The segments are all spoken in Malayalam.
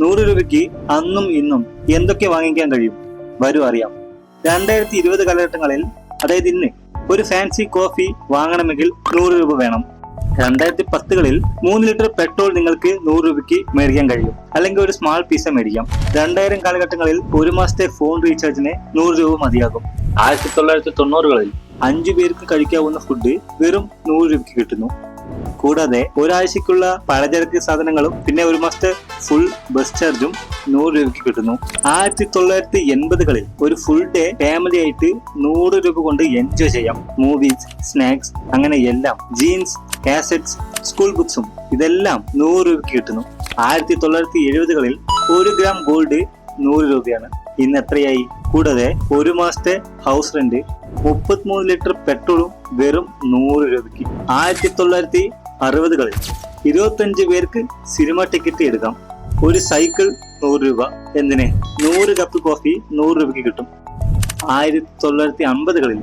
100 രൂപയ്ക്ക് അന്നും ഇന്നും എന്തൊക്കെ വാങ്ങിക്കാൻ കഴിയും? വരൂ അറിയാം. 2020 കാലഘട്ടങ്ങളിൽ, അതായത് ഇന്ന്, ഒരു ഫാൻസി കോഫി വാങ്ങണമെങ്കിൽ 100 രൂപ വേണം. 2010കളിൽ 3 ലിറ്റർ പെട്രോൾ നിങ്ങൾക്ക് 100 രൂപയ്ക്ക് മേടിക്കാൻ കഴിയും, അല്ലെങ്കിൽ ഒരു സ്മാൾ പിസ്സ മേടിക്കാം. 2000 കാലഘട്ടങ്ങളിൽ ഒരു മാസത്തെ ഫോൺ റീചാർജിന് 100 രൂപ മതിയാകും. 1990കളിൽ 5 പേർക്ക് കഴിക്കാവുന്ന ഫുഡ് വെറും 100 രൂപയ്ക്ക് കിട്ടുന്നു. കൂടാതെ ഒരാഴ്ചക്കുള്ള പലചരക്ക് സാധനങ്ങളും പിന്നെ ഒരു മാസത്തെ ഫുൾ ബസ് ചാർജും 100 രൂപയ്ക്ക് കിട്ടുന്നു. 1980കളിൽ ഒരു ഫുൾ ഡേ ഫാമിലി ആയിട്ട് 100 രൂപ കൊണ്ട് എൻജോയ് ചെയ്യാം. മൂവീസ്, സ്നാക്സ്, അങ്ങനെ എല്ലാം. ജീൻസ്, കാസറ്റ്സ്, സ്കൂൾ ബുക്സും ഇതെല്ലാം 100 രൂപയ്ക്ക് കിട്ടുന്നു. 1970കളിൽ 1 ഗ്രാം ഗോൾഡ് 100 രൂപയാണ്. ഇന്ന് എത്രയായി? കൂടാതെ ഒരു മാസത്തെ ഹൗസ് റെന്റ്, 33 ലിറ്റർ പെട്രോളും വെറും 100 രൂപയ്ക്ക്. 1960കളിൽ 25 പേർക്ക് സിനിമ ടിക്കറ്റ് എടുക്കാം. ഒരു സൈക്കിൾ 100 രൂപ. എന്തിന്? 100 കപ്പ് കോഫി 100 രൂപയ്ക്ക് കിട്ടും. 1950കളിൽ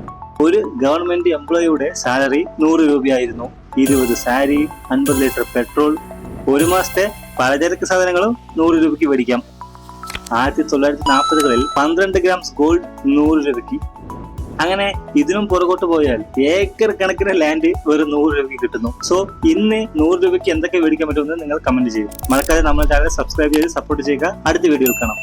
ഒരു ഗവൺമെന്റ് എംപ്ലോയിയുടെ സാലറി 100 രൂപയായിരുന്നു. 20 സാരി, 50 ലിറ്റർ പെട്രോൾ, ഒരു മാസത്തെ പലചരക്ക് സാധനങ്ങളും 100 രൂപയ്ക്ക് മേടിക്കാം. 1940കളിൽ 12 ഗ്രാംസ് ഗോൾഡ് 100 രൂപയ്ക്ക്. അങ്ങനെ ഇതിനും പുറകോട്ട് പോയാൽ ഏക്കർ കണക്കിന് ലാൻഡ് വെറും 100 രൂപയ്ക്ക് കിട്ടുന്നു. സോ ഇന്ന് 100 രൂപയ്ക്ക് എന്തൊക്കെ മേടിക്കാൻ പറ്റുമെന്ന് നിങ്ങൾ കമന്റ് ചെയ്യും. മറക്കാതെ നമ്മുടെ ചാനൽ സബ്സ്ക്രൈബ് ചെയ്ത് സപ്പോർട്ട് ചെയ്യുക. അടുത്ത വീഡിയോയിൽ കാണാം.